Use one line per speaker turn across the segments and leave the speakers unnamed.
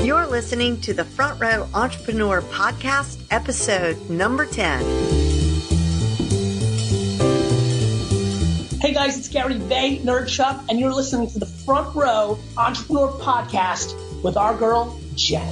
You're listening to the Front Row Entrepreneur Podcast, episode number 10.
Hey guys, it's Gary Vaynerchuk, and you're listening to the Front Row Entrepreneur Podcast with our girl, Jen.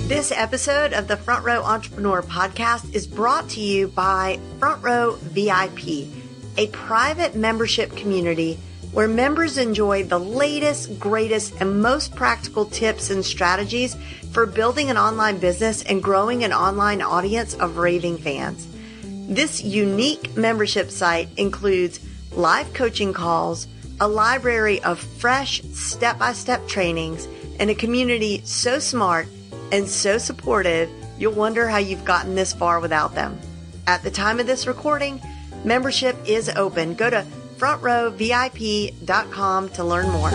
This episode of the Front Row Entrepreneur Podcast is brought to you by Front Row VIP, a private membership community where members enjoy the latest, greatest, and most practical tips and strategies for building an online business and growing an online audience of raving fans. This unique membership site includes live coaching calls, a library of fresh step-by-step trainings, and a community so smart and so supportive, you'll wonder how you've gotten this far without them. At the time of this recording, membership is open. Go to frontrowvip.com to learn more.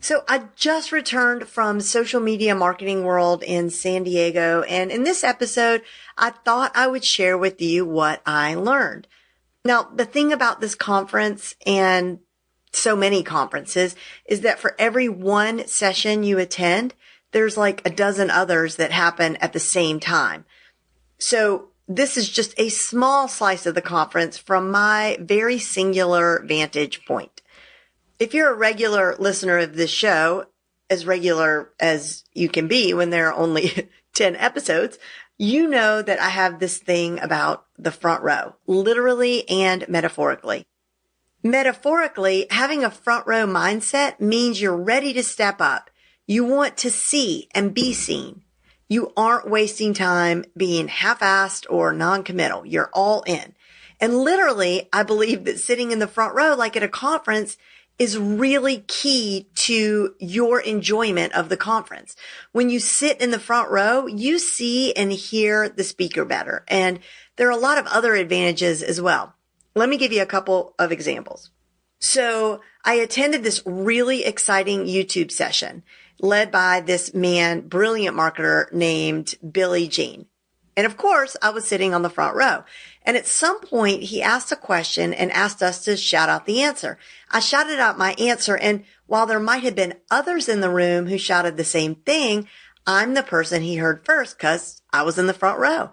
So I just returned from Social Media Marketing World in San Diego, and in this episode, I thought I would share with you what I learned. Now, the thing about this conference and so many conferences is that for every one session you attend, there's like a dozen others that happen at the same time. So this is just a small slice of the conference from my very singular vantage point. If you're a regular listener of this show, as regular as you can be when there are only 10 episodes, you know that I have this thing about the front row, literally and metaphorically. Metaphorically, having a front row mindset means you're ready to step up. You want to see and be seen. You aren't wasting time being half-assed or non-committal. You're all in. And literally, I believe that sitting in the front row, like at a conference, is really key to your enjoyment of the conference. When you sit in the front row, you see and hear the speaker better. And there are a lot of other advantages as well. Let me give you a couple of examples. So I attended this really exciting YouTube session led by this man, brilliant marketer named Billy Gene. And of course, I was sitting on the front row. And at some point, he asked a question and asked us to shout out the answer. I shouted out my answer. And while there might have been others in the room who shouted the same thing, I'm the person he heard first because I was in the front row.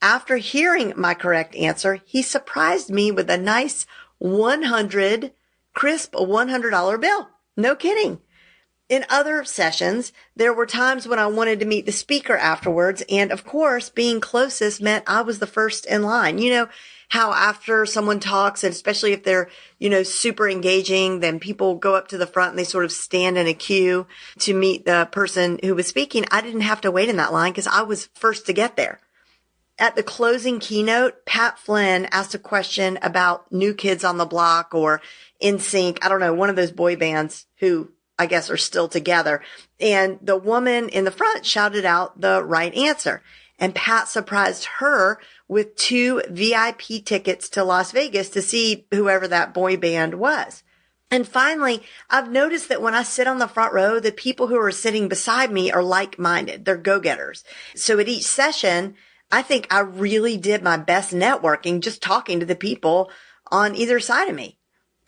After hearing my correct answer, he surprised me with a nice crisp $100 bill. No kidding. In other sessions, there were times when I wanted to meet the speaker afterwards. And of course, being closest meant I was the first in line. You know how after someone talks, and especially if they're, super engaging, then people go up to the front and they sort of stand in a queue to meet the person who was speaking. I didn't have to wait in that line because I was first to get there. At the closing keynote, Pat Flynn asked a question about New Kids on the Block or NSYNC. I don't know, one of those boy bands who I guess are still together. And the woman in the front shouted out the right answer. And Pat surprised her with 2 VIP tickets to Las Vegas to see whoever that boy band was. And finally, I've noticed that when I sit on the front row, the people who are sitting beside me are like-minded. They're go-getters. So at each session, I think I really did my best networking just talking to the people on either side of me.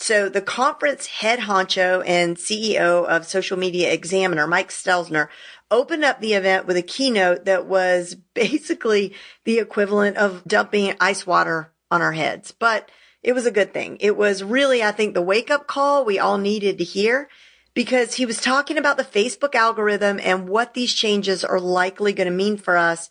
So the conference head honcho and CEO of Social Media Examiner, Mike Stelzner, opened up the event with a keynote that was basically the equivalent of dumping ice water on our heads. But it was a good thing. It was really, I think, the wake-up call we all needed to hear because he was talking about the Facebook algorithm and what these changes are likely going to mean for us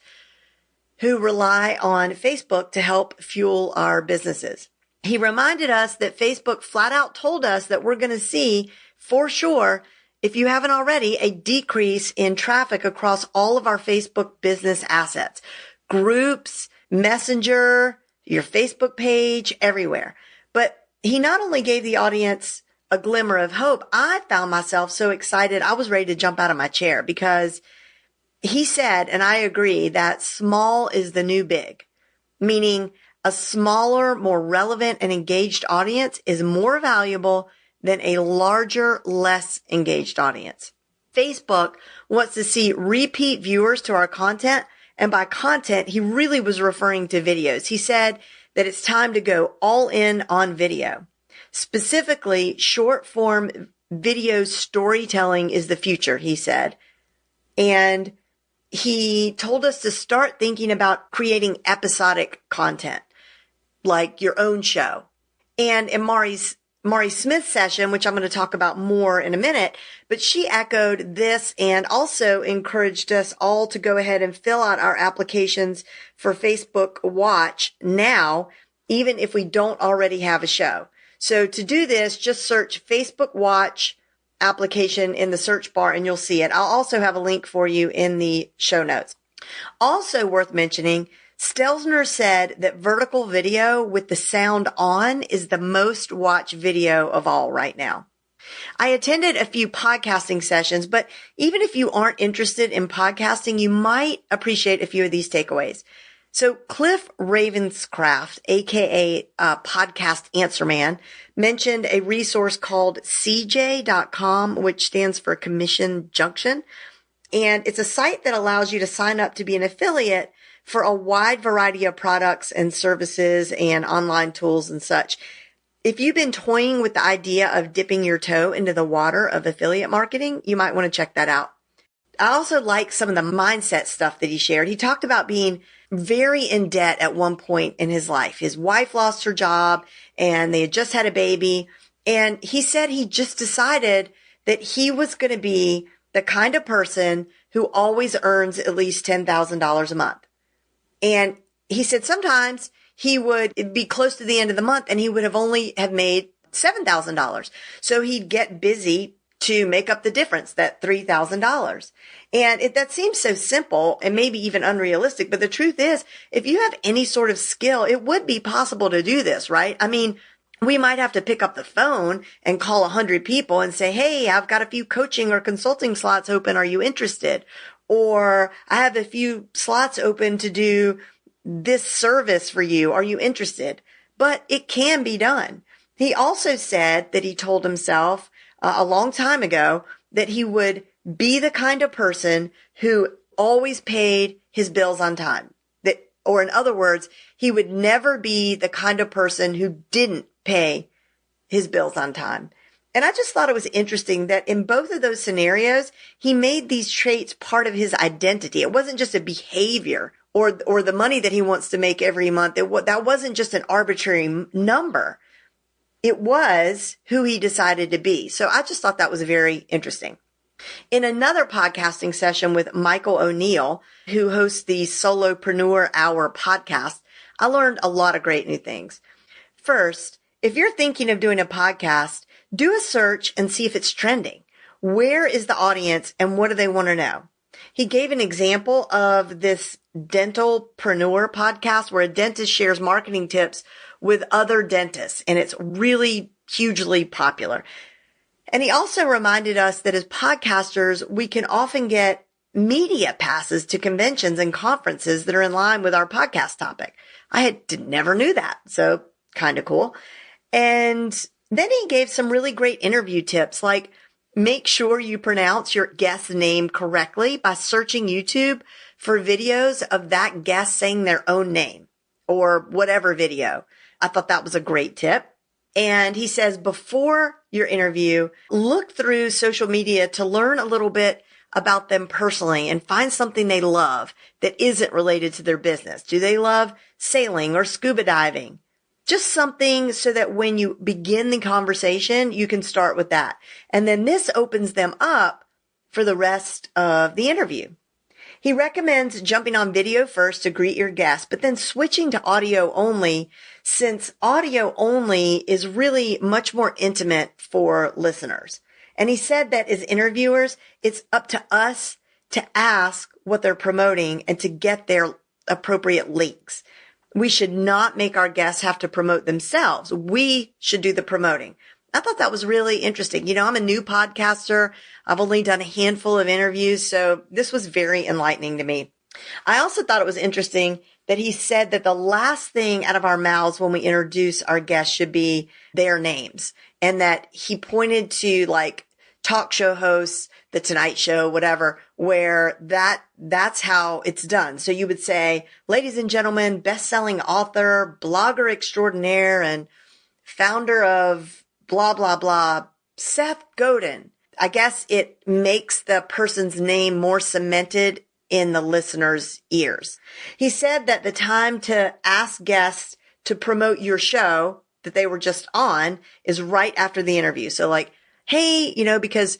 who rely on Facebook to help fuel our businesses. He reminded us that Facebook flat out told us that we're going to see, for sure, if you haven't already, a decrease in traffic across all of our Facebook business assets. Groups, Messenger, your Facebook page, everywhere. But he not only gave the audience a glimmer of hope, I found myself so excited I was ready to jump out of my chair because he said, and I agree, that small is the new big, meaning a smaller, more relevant and engaged audience is more valuable than a larger, less engaged audience. Facebook wants to see repeat viewers to our content. And by content, he really was referring to videos. He said that it's time to go all in on video. Specifically, short form video storytelling is the future, he said. And he told us to start thinking about creating episodic content, like your own show. And in Mari Smith's session, which I'm going to talk about more in a minute, but she echoed this and also encouraged us all to go ahead and fill out our applications for Facebook Watch now, even if we don't already have a show. So to do this, just search Facebook Watch application in the search bar and you'll see it. I'll also have a link for you in the show notes. Also worth mentioning, Stelzner said that vertical video with the sound on is the most watched video of all right now. I attended a few podcasting sessions, but even if you aren't interested in podcasting, you might appreciate a few of these takeaways. So Cliff Ravenscraft, aka Podcast Answer Man, mentioned a resource called CJ.com, which stands for Commission Junction. And it's a site that allows you to sign up to be an affiliate for a wide variety of products and services and online tools and such. If you've been toying with the idea of dipping your toe into the water of affiliate marketing, you might want to check that out. I also like some of the mindset stuff that he shared. He talked about being very in debt at one point in his life. His wife lost her job and they had just had a baby. And he said he just decided that he was going to be the kind of person who always earns at least $10,000 a month. And he said sometimes he would be close to the end of the month and he would only have made $7,000. So he'd get busy to make up the difference, that $3,000. And that seems so simple and maybe even unrealistic. But the truth is, if you have any sort of skill, it would be possible to do this, right? I mean, we might have to pick up the phone and call 100 people and say, hey, I've got a few coaching or consulting slots open. Are you interested? Or I have a few slots open to do this service for you. Are you interested? But it can be done. He also said that he told himself a long time ago that he would be the kind of person who always paid his bills on time. Or in other words, he would never be the kind of person who didn't pay his bills on time. And I just thought it was interesting that in both of those scenarios, he made these traits part of his identity. It wasn't just a behavior or the money that he wants to make every month. That wasn't just an arbitrary number. It was who he decided to be. So I just thought that was very interesting. In another podcasting session with Michael O'Neill, who hosts the Solopreneur Hour podcast, I learned a lot of great new things. First, if you're thinking of doing a podcast, do a search and see if it's trending. Where is the audience and what do they want to know? He gave an example of this Dentalpreneur podcast where a dentist shares marketing tips with other dentists, and it's really hugely popular. And he also reminded us that as podcasters, we can often get media passes to conventions and conferences that are in line with our podcast topic. I never knew that. So kind of cool. And then he gave some really great interview tips, like make sure you pronounce your guest's name correctly by searching YouTube for videos of that guest saying their own name or whatever video. I thought that was a great tip. And he says before your interview, look through social media to learn a little bit about them personally and find something they love that isn't related to their business. Do they love sailing or scuba diving? Just something so that when you begin the conversation, you can start with that. And then this opens them up for the rest of the interview. He recommends jumping on video first to greet your guest, but then switching to audio only, since audio only is really much more intimate for listeners. And he said that as interviewers, it's up to us to ask what they're promoting and to get their appropriate links. We should not make our guests have to promote themselves. We should do the promoting. I thought that was really interesting. You know, I'm a new podcaster. I've only done a handful of interviews, so this was very enlightening to me. I also thought it was interesting that he said that the last thing out of our mouths when we introduce our guests should be their names, and that he pointed to like talk show hosts, The Tonight Show, whatever, where that's how it's done. So you would say, ladies and gentlemen, best-selling author, blogger extraordinaire, and founder of blah, blah, blah, Seth Godin. I guess it makes the person's name more cemented in the listener's ears. He said that the time to ask guests to promote your show that they were just on is right after the interview. So like, hey, because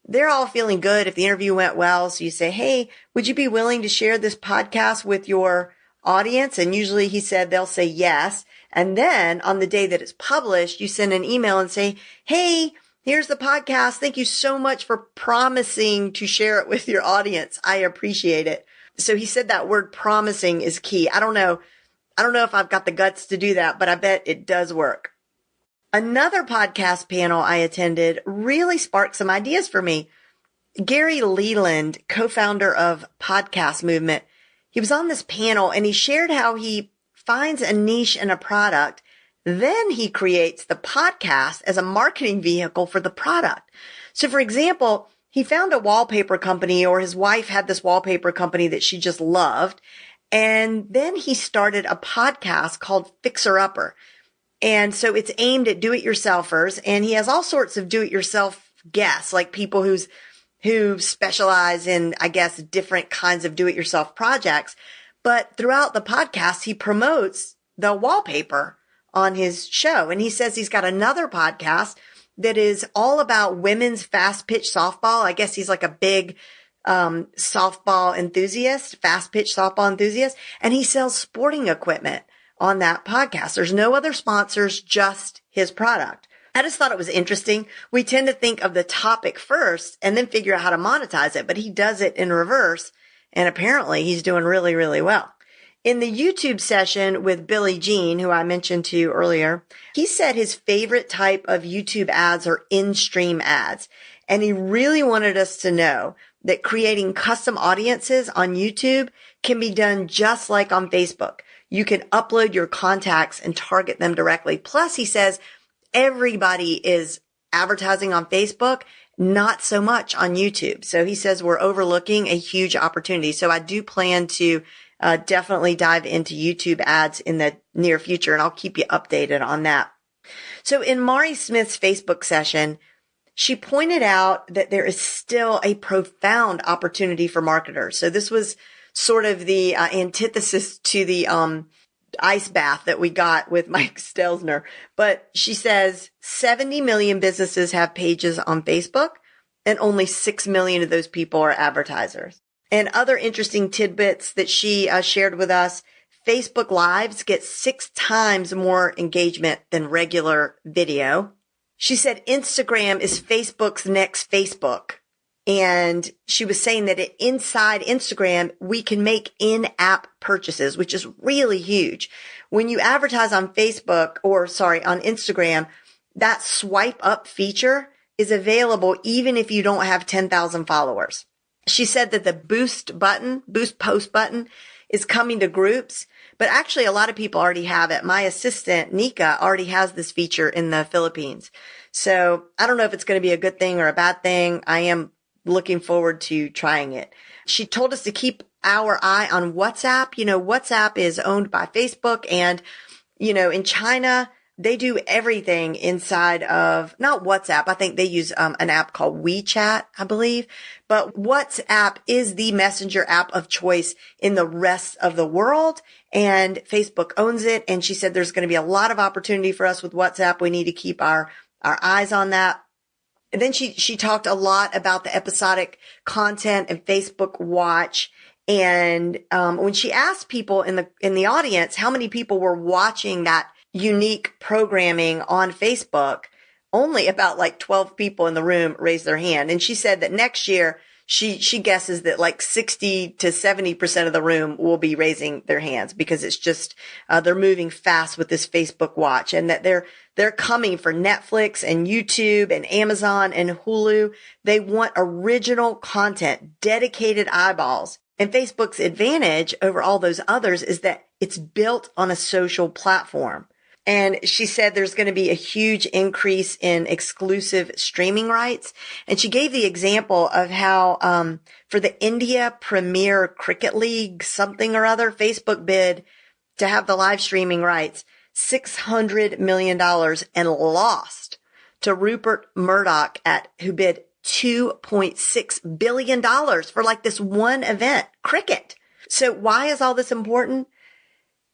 they're all feeling good if the interview went well. So you say, hey, would you be willing to share this podcast with your audience? And usually he said they'll say yes. And then on the day that it's published, you send an email and say, hey, here's the podcast. Thank you so much for promising to share it with your audience. I appreciate it. So he said that word promising is key. I don't know if I've got the guts to do that, but I bet it does work. Another podcast panel I attended really sparked some ideas for me. Gary Leland, co-founder of Podcast Movement, he was on this panel and he shared how he finds a niche in a product. Then he creates the podcast as a marketing vehicle for the product. So for example, he found a wallpaper company, or his wife had this wallpaper company that she just loved. And then he started a podcast called Fixer Upper. And so it's aimed at do-it-yourselfers. And he has all sorts of do-it-yourself guests, like people who specialize in, I guess, different kinds of do-it-yourself projects. But throughout the podcast, he promotes the wallpaper on his show. And he says he's got another podcast that is all about women's fast pitch softball. I guess he's like a big softball enthusiast, fast pitch softball enthusiast. And he sells sporting equipment on that podcast. There's no other sponsors, just his product. I just thought it was interesting. We tend to think of the topic first and then figure out how to monetize it, but he does it in reverse. And apparently he's doing really, really well. In the YouTube session with Billy Jean, who I mentioned to you earlier, he said his favorite type of YouTube ads are in-stream ads. And he really wanted us to know that creating custom audiences on YouTube can be done just like on Facebook. You can upload your contacts and target them directly. Plus, he says everybody is advertising on Facebook, not so much on YouTube. So he says we're overlooking a huge opportunity. So I do plan to definitely dive into YouTube ads in the near future, and I'll keep you updated on that. So in Mari Smith's Facebook session, she pointed out that there is still a profound opportunity for marketers. So this was sort of the antithesis to the ice bath that we got with Mike Stelzner. But she says 70 million businesses have pages on Facebook, and only 6 million of those people are advertisers. And other interesting tidbits that she shared with us, Facebook Lives get 6 times more engagement than regular video. She said Instagram is Facebook's next Facebook. And she was saying that inside Instagram, we can make in-app purchases, which is really huge. When you advertise on on Instagram, that swipe up feature is available even if you don't have 10,000 followers. She said that the boost post button is coming to groups, but actually a lot of people already have it. My assistant, Nika, already has this feature in the Philippines. So I don't know if it's going to be a good thing or a bad thing. I am looking forward to trying it. She told us to keep our eye on WhatsApp. WhatsApp is owned by Facebook, and, in China, they do everything inside of, not WhatsApp. I think they use an app called WeChat, I believe. But WhatsApp is the messenger app of choice in the rest of the world. And Facebook owns it. And she said there's going to be a lot of opportunity for us with WhatsApp. We need to keep our eyes on that. And then she talked a lot about the episodic content and Facebook Watch. And when she asked people in the audience how many people were watching that unique programming on Facebook, only about like 12 people in the room raised their hand. And she said that next year, she guesses that like 60 to 70% of the room will be raising their hands, because it's just, they're moving fast with this Facebook Watch, and that they're coming for Netflix and YouTube and Amazon and Hulu. They want original content, dedicated eyeballs. And Facebook's advantage over all those others is that it's built on a social platform. And she said there's going to be a huge increase in exclusive streaming rights. And she gave the example of how, for the India Premier Cricket League, something or other, Facebook bid to have the live streaming rights. $600 million and lost to Rupert Murdoch who bid $2.6 billion for like this one event, cricket. So why is all this important?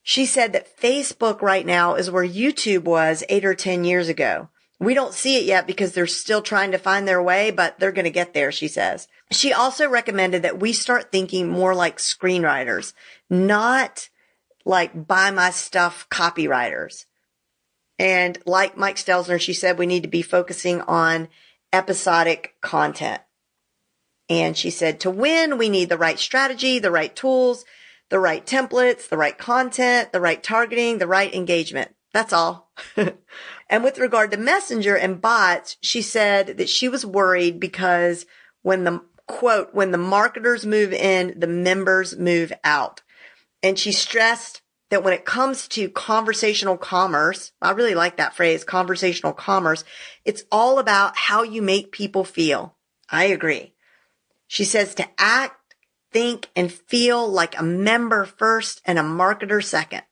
She said that Facebook right now is where YouTube was 8 or 10 years ago. We don't see it yet because they're still trying to find their way, but they're going to get there, she says. She also recommended that we start thinking more like screenwriters, not like buy my stuff copywriters. And like Mike Stelzner, she said we need to be focusing on episodic content. And she said to win, we need the right strategy, the right tools, the right templates, the right content, the right targeting, the right engagement. That's all. And with regard to Messenger and bots, she said that she was worried because when the marketers move in, the members move out. And she stressed that when it comes to conversational commerce, I really like that phrase, conversational commerce, it's all about how you make people feel. I agree. She says to act, think, and feel like a member first and a marketer second.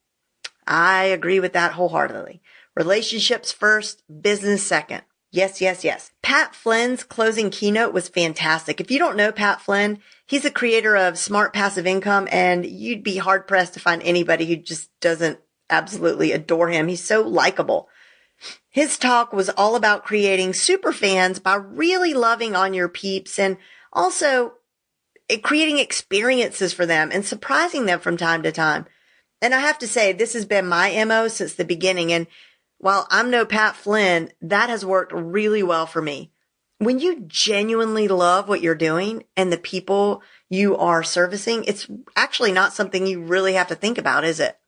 I agree with that wholeheartedly. Relationships first, business second. Yes, yes, yes. Pat Flynn's closing keynote was fantastic. If you don't know Pat Flynn, he's the creator of Smart Passive Income, and you'd be hard pressed to find anybody who just doesn't absolutely adore him. He's so likable. His talk was all about creating super fans by really loving on your peeps and also creating experiences for them and surprising them from time to time. And I have to say, this has been my MO since the beginning. And while I'm no Pat Flynn, that has worked really well for me. When you genuinely love what you're doing and the people you are servicing, it's actually not something you really have to think about, is it?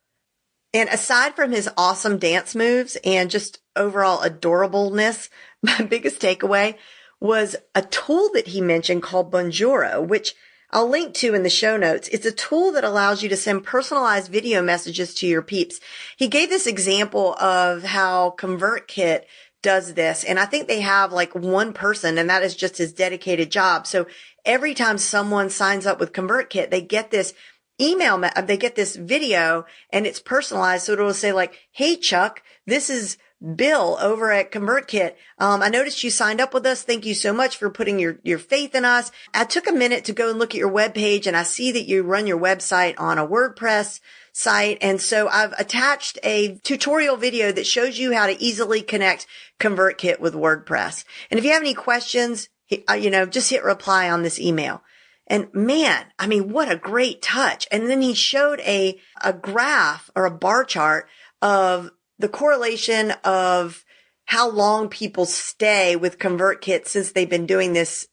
And aside from his awesome dance moves and just overall adorableness, my biggest takeaway was a tool that he mentioned called Bonjoro, which I'll link to in the show notes. It's a tool that allows you to send personalized video messages to your peeps. He gave this example of how ConvertKit does this. And I think they have like one person, and that is just his dedicated job. So every time someone signs up with ConvertKit, they get this they get this video and it's personalized. So it'll say like, hey, Chuck, this is Bill over at ConvertKit. I noticed you signed up with us. Thank you so much for putting your faith in us. I took a minute to go and look at your webpage, and I see that you run your website on a WordPress site. And so I've attached a tutorial video that shows you how to easily connect ConvertKit with WordPress. And if you have any questions, just hit reply on this email. And man, I mean, what a great touch. And then he showed a graph or a bar chart of the correlation of how long people stay with ConvertKit since they've been doing this,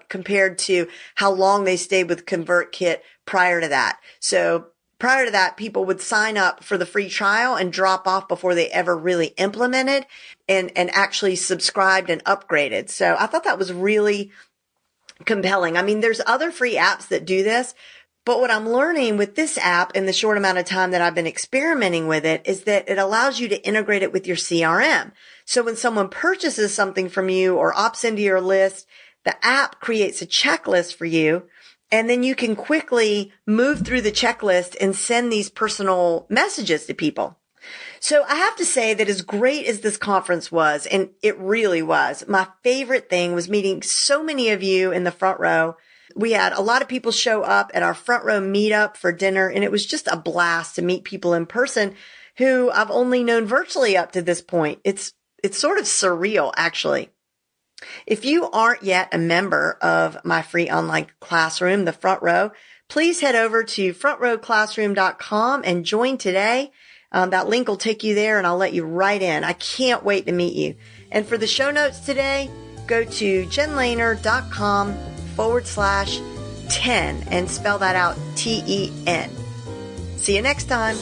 compared to how long they stayed with ConvertKit prior to that. So prior to that, people would sign up for the free trial and drop off before they ever really implemented and actually subscribed and upgraded. So I thought that was really compelling. I mean, there's other free apps that do this, but what I'm learning with this app in the short amount of time that I've been experimenting with it is that it allows you to integrate it with your CRM. So when someone purchases something from you or opts into your list, the app creates a checklist for you, and then you can quickly move through the checklist and send these personal messages to people. So I have to say that as great as this conference was, and it really was, my favorite thing was meeting so many of you in the front row. We had a lot of people show up at our front row meetup for dinner, and it was just a blast to meet people in person who I've only known virtually up to this point. It's sort of surreal, actually. If you aren't yet a member of my free online classroom, the Front Row, please head over to frontrowclassroom.com and join today. That link will take you there, and I'll let you right in. I can't wait to meet you. And for the show notes today, go to jenlehner.com/10 and spell that out, TEN. See you next time.